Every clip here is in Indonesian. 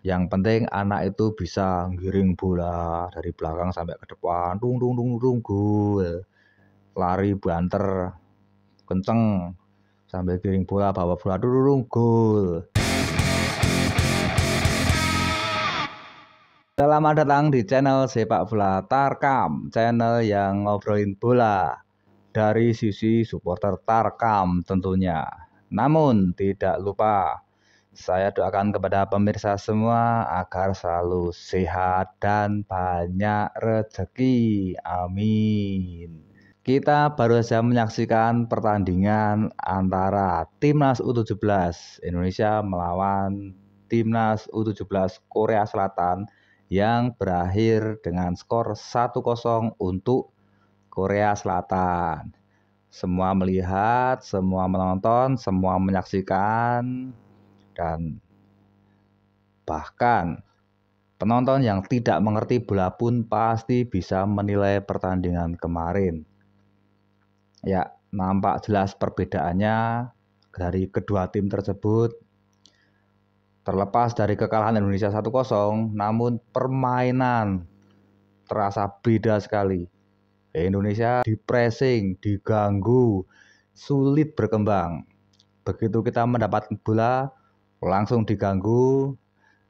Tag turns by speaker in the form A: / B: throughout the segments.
A: Yang penting anak itu bisa ngiring bola dari belakang sampai ke depan, dung dung dung dung, gol. Lari banter kenceng sambil giring bola, bawa bola, dung dung, gol. Selamat datang di channel Sepak Bola Tarkam, channel yang ngobrolin bola dari sisi supporter Tarkam tentunya. Namun tidak lupa, saya doakan kepada pemirsa semua agar selalu sehat dan banyak rezeki. Amin. Kita baru saja menyaksikan pertandingan antara Timnas U17 Indonesia melawan Timnas U17 Korea Selatan yang berakhir dengan skor 1-0 untuk Korea Selatan. Semua melihat, semua menonton, semua menyaksikan, dan bahkan penonton yang tidak mengerti bola pun pasti bisa menilai pertandingan kemarin. Ya, nampak jelas perbedaannya dari kedua tim tersebut. Terlepas dari kekalahan Indonesia 1-0, namun permainan terasa beda sekali. Indonesia di-pressing, diganggu, sulit berkembang. Begitu kita mendapat bola, langsung diganggu,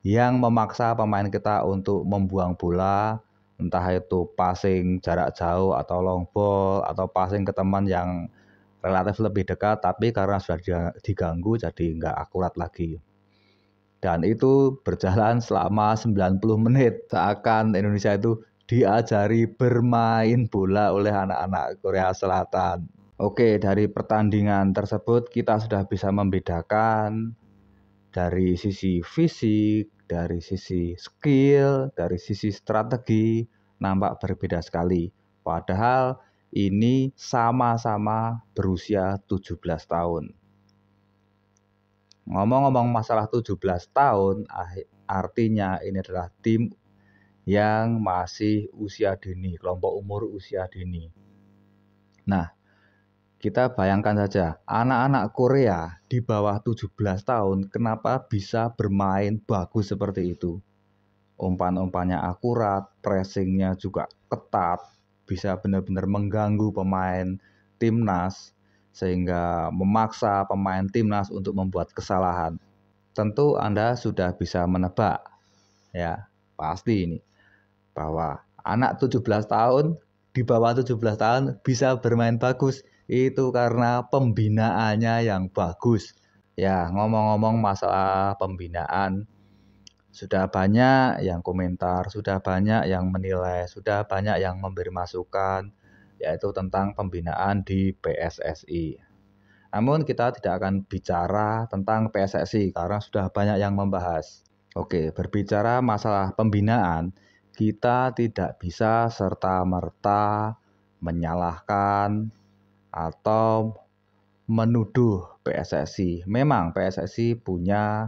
A: yang memaksa pemain kita untuk membuang bola, entah itu passing jarak jauh atau long ball atau passing ke teman yang relatif lebih dekat, tapi karena sudah diganggu jadi nggak akurat lagi. Dan itu berjalan selama 90 menit, seakan Indonesia itu diajari bermain bola oleh anak-anak Korea Selatan. Oke, dari pertandingan tersebut kita sudah bisa membedakan dari sisi fisik, dari sisi skill, dari sisi strategi, nampak berbeda sekali. Padahal ini sama-sama berusia 17 tahun. Ngomong-ngomong masalah 17 tahun, artinya ini adalah tim yang masih usia dini, kelompok umur usia dini. Nah, kita bayangkan saja, anak-anak Korea di bawah 17 tahun kenapa bisa bermain bagus seperti itu. Umpan-umpannya akurat, pressingnya juga ketat, bisa benar-benar mengganggu pemain timnas, sehingga memaksa pemain timnas untuk membuat kesalahan. Tentu Anda sudah bisa menebak, ya pasti ini, bahwa anak 17 tahun, di bawah 17 tahun bisa bermain bagus, itu karena pembinaannya yang bagus. Ya, ngomong-ngomong masalah pembinaan, sudah banyak yang komentar, sudah banyak yang menilai, sudah banyak yang memberi masukan, yaitu tentang pembinaan di PSSI. Namun kita tidak akan bicara tentang PSSI karena sudah banyak yang membahas. Oke, berbicara masalah pembinaan, kita tidak bisa serta-merta menyalahkan atau menuduh PSSI. Memang PSSI punya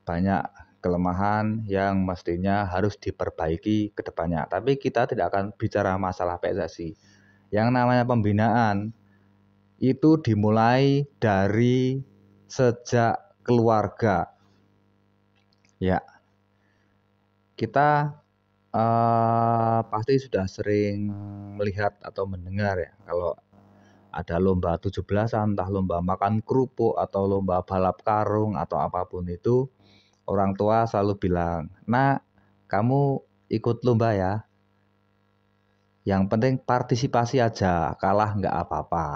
A: banyak kelemahan yang mestinya harus diperbaiki ke depannya. Tapi kita tidak akan bicara masalah PSSI. Yang namanya pembinaan itu dimulai dari sejak keluarga. Ya, kita pasti sudah sering melihat atau mendengar ya, kalau ada lomba 17-an, entah lomba makan kerupuk atau lomba balap karung atau apapun itu, orang tua selalu bilang, "Nak, kamu ikut lomba ya. Yang penting partisipasi aja, kalah nggak apa-apa."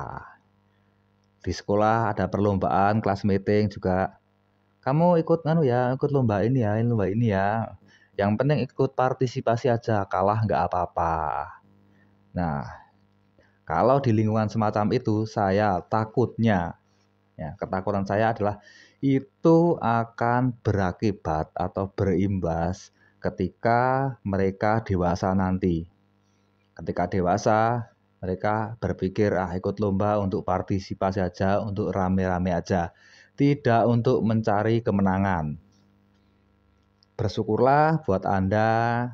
A: Di sekolah ada perlombaan, kelas meeting juga, "Kamu ikut ikut lomba ini ya, lomba ini ya. Yang penting ikut partisipasi aja, kalah nggak apa-apa." Nah, kalau di lingkungan semacam itu, saya takutnya, ya, ketakutan saya adalah itu akan berakibat atau berimbas ketika mereka dewasa nanti. Ketika dewasa, mereka berpikir, ikut lomba untuk partisipasi aja, untuk rame-rame aja, tidak untuk mencari kemenangan. Bersyukurlah buat Anda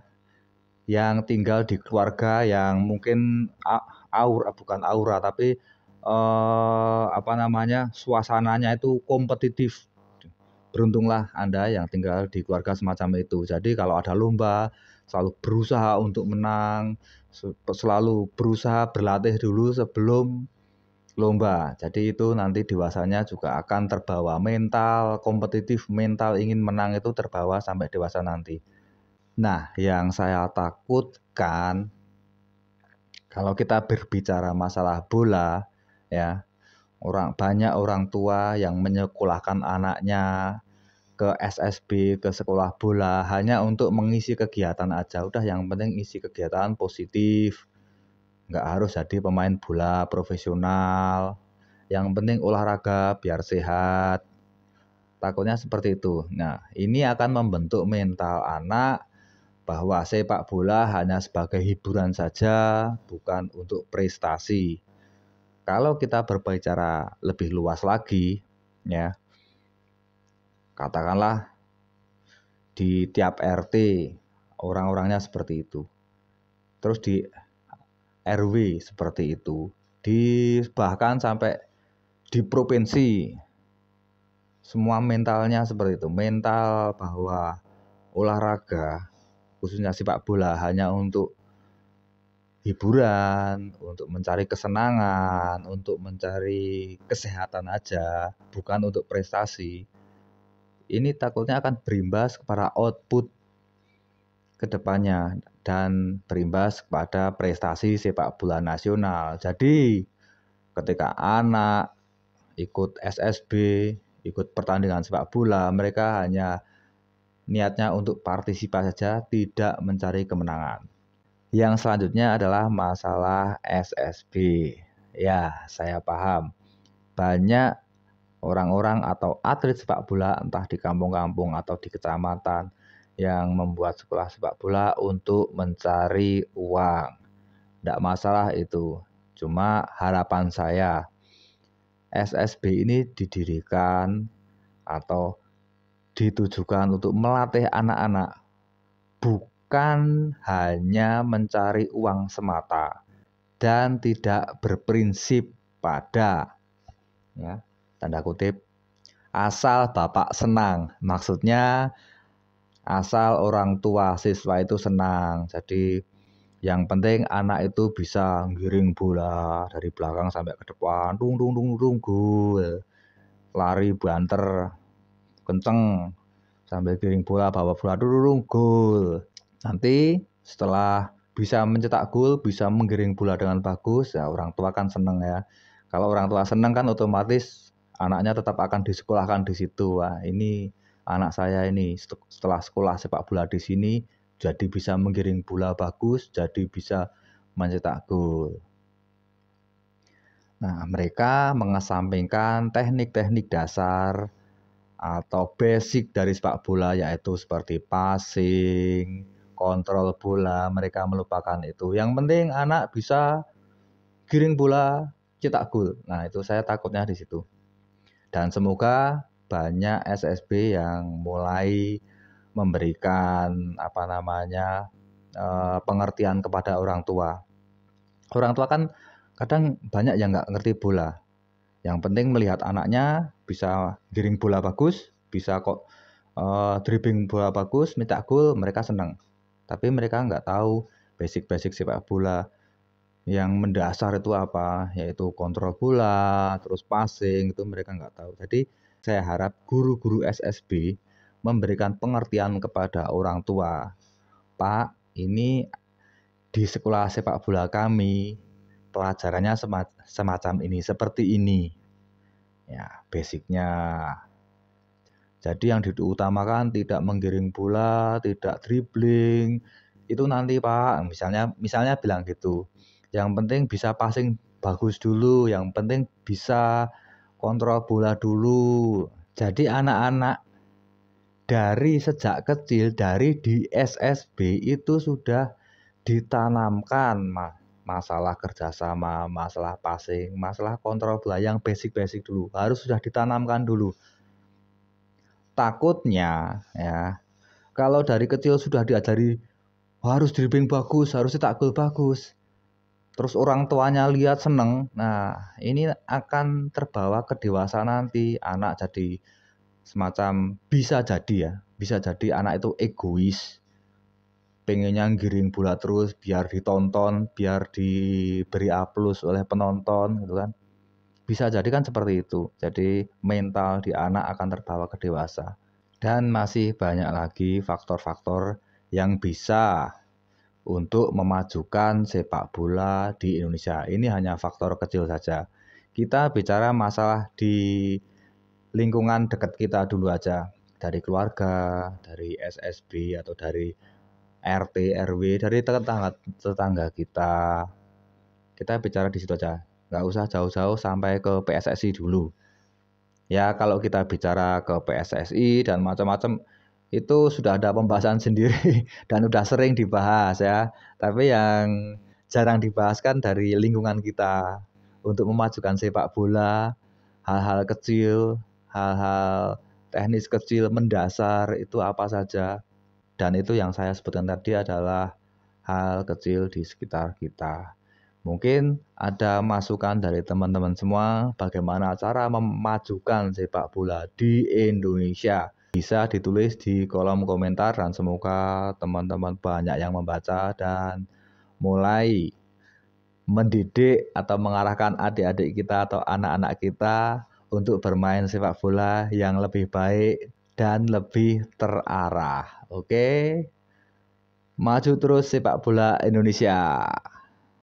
A: yang tinggal di keluarga yang mungkin bukan aura, tapi suasananya itu kompetitif. beruntunglah Anda yang tinggal di keluarga semacam itu. Jadi kalau ada lomba, selalu berusaha untuk menang, selalu berusaha berlatih dulu sebelum lomba. Jadi itu nanti dewasanya juga akan terbawa, mental kompetitif, mental ingin menang itu terbawa sampai dewasa nanti. Nah, yang saya takutkan kalau kita berbicara masalah bola, ya, banyak orang tua yang menyekolahkan anaknya ke SSB, ke sekolah bola hanya untuk mengisi kegiatan aja. Udah, yang penting isi kegiatan positif. Nggak harus jadi pemain bola profesional. Yang penting olahraga biar sehat. Takutnya seperti itu. Nah, ini akan membentuk mental anak bahwa sepak bola hanya sebagai hiburan saja, bukan untuk prestasi. Kalau kita berbicara lebih luas lagi, ya, katakanlah di tiap RT orang-orangnya seperti itu. Terus di RW seperti itu. Bahkan sampai di provinsi semua mentalnya seperti itu. Mental bahwa olahraga khususnya sepak bola hanya untuk hiburan, untuk mencari kesenangan, untuk mencari kesehatan aja, bukan untuk prestasi. Ini takutnya akan berimbas kepada output ke depannya dan berimbas kepada prestasi sepak bola nasional. Jadi ketika anak ikut SSB, ikut pertandingan sepak bola, mereka hanya niatnya untuk partisipasi saja, tidak mencari kemenangan. Yang selanjutnya adalah masalah SSB. Ya, saya paham. Banyak orang-orang atau atlet sepak bola entah di kampung-kampung atau di kecamatan yang membuat sekolah sepak bola untuk mencari uang. Tidak masalah itu. Cuma harapan saya SSB ini didirikan atau ditujukan untuk melatih anak-anak, bukan hanya mencari uang semata dan tidak berprinsip pada, ya, tanda kutip, asal bapak senang. Maksudnya asal orang tua siswa itu senang. Jadi yang penting anak itu bisa giring bola dari belakang sampai ke depan, dung dung dung dung, gol, lari banter kenceng sambil giring bola, bawa bola, dung, gol. Nanti setelah bisa mencetak gol, bisa menggiring bola dengan bagus, ya orang tua kan seneng ya. Kalau orang tua seneng kan otomatis anaknya tetap akan disekolahkan di situ. Wah, ini anak saya ini setelah sekolah sepak bola di sini jadi bisa menggiring bola bagus, jadi bisa mencetak gol. Nah, mereka mengesampingkan teknik-teknik dasar atau basic dari sepak bola, yaitu seperti passing, kontrol bola, mereka melupakan itu. Yang penting anak bisa giring bola, cetak gol. Nah, itu saya takutnya di situ. Dan semoga banyak SSB yang mulai memberikan pengertian kepada orang tua. Orang tua kan kadang banyak yang nggak ngerti bola. Yang penting melihat anaknya bisa giring bola bagus, bisa kok dribbling bola bagus, minta gol, mereka senang. Tapi mereka nggak tahu basic-basic sepak bola yang mendasar itu apa, yaitu kontrol bola, terus passing, itu mereka nggak tahu. Jadi saya harap guru-guru SSB memberikan pengertian kepada orang tua. Pak, ini di sekolah sepak bola kami pelajarannya semacam ini, seperti ini. Ya, basicnya. Jadi yang diutamakan tidak menggiring bola, tidak dribbling. Itu nanti Pak, misalnya bilang gitu. Yang penting bisa passing bagus dulu, yang penting bisa kontrol bola dulu. Jadi anak-anak dari sejak kecil, dari di SSB itu sudah ditanamkan masalah kerjasama, masalah passing, masalah kontrol bola yang basic-basic dulu. Harus sudah ditanamkan dulu. Takutnya ya, kalau dari kecil sudah diajari harus dribbling bagus, harus cetak gol bagus, terus orang tuanya lihat seneng, nah ini akan terbawa ke dewasa nanti, anak jadi semacam bisa jadi anak itu egois, pengennya ngiring bola terus biar ditonton, biar diberi aplaus oleh penonton gitu kan. Bisa jadi kan seperti itu. Jadi mental di anak akan terbawa ke dewasa. Dan masih banyak lagi faktor-faktor yang bisa untuk memajukan sepak bola di Indonesia. Ini hanya faktor kecil saja. Kita bicara masalah di lingkungan dekat kita dulu aja. Dari keluarga, dari SSB atau dari RT, RW, dari tetangga kita. Kita bicara di situ aja. Nggak usah jauh-jauh sampai ke PSSI dulu. Ya kalau kita bicara ke PSSI dan macam-macam itu sudah ada pembahasan sendiri dan udah sering dibahas ya. Tapi yang jarang dibahas kan dari lingkungan kita untuk memajukan sepak bola, hal-hal kecil, hal-hal teknis kecil mendasar itu apa saja. Dan itu yang saya sebutkan tadi adalah hal kecil di sekitar kita. Mungkin ada masukan dari teman-teman semua bagaimana cara memajukan sepak bola di Indonesia. Bisa ditulis di kolom komentar dan semoga teman-teman banyak yang membaca dan mulai mendidik atau mengarahkan adik-adik kita atau anak-anak kita untuk bermain sepak bola yang lebih baik dan lebih terarah. Oke? Maju terus sepak bola Indonesia.